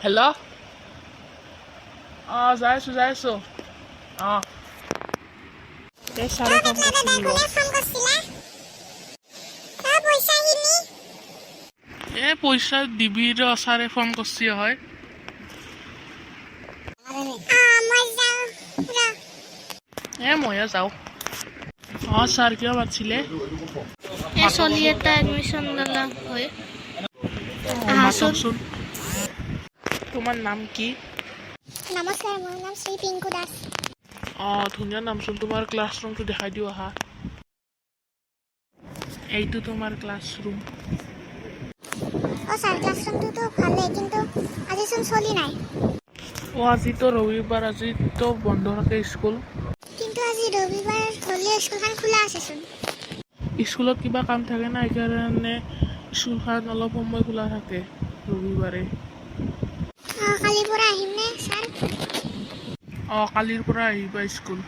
hello' যাই আছো এই চাৰে ফোন কৰিছিলোঁ পইচা দিবি ৰ চাৰে ফোন কৰিছি হয় ময়ে যাওঁ ছাৰ কিয় মাতিছিলে চলি এটা এডমিশ্যন ল'লা হয় মাতকচোন তোমাৰ নাম কি নমস্কাৰ মোৰ নাম শ্ৰী পিংকু দাস ধুনীয়া নামচোন তোমাৰ ক্লাছৰুমটো দেখাই দিওঁ আহা এইটো তোমাৰ ক্লাছৰুম ছাৰ ক্লাছৰুমটোতো ভালেই কিন্তু আজিচোন চলি নাই আজিতো ৰবিবাৰ আজিতো বন্ধ থাকে স্কুল কিন্তু আজি ৰবিবাৰ হ'লেও স্কুলখন খোলা আছেচোন স্কুলত কিবা কাম থাকে না সেইকাৰণে স্কুলখন অলপ সময় খোলা থাকে ৰবিবাৰে কালিৰ পৰা আহিমনে ছাৰ কালিৰ পৰা আহিবা স্কুল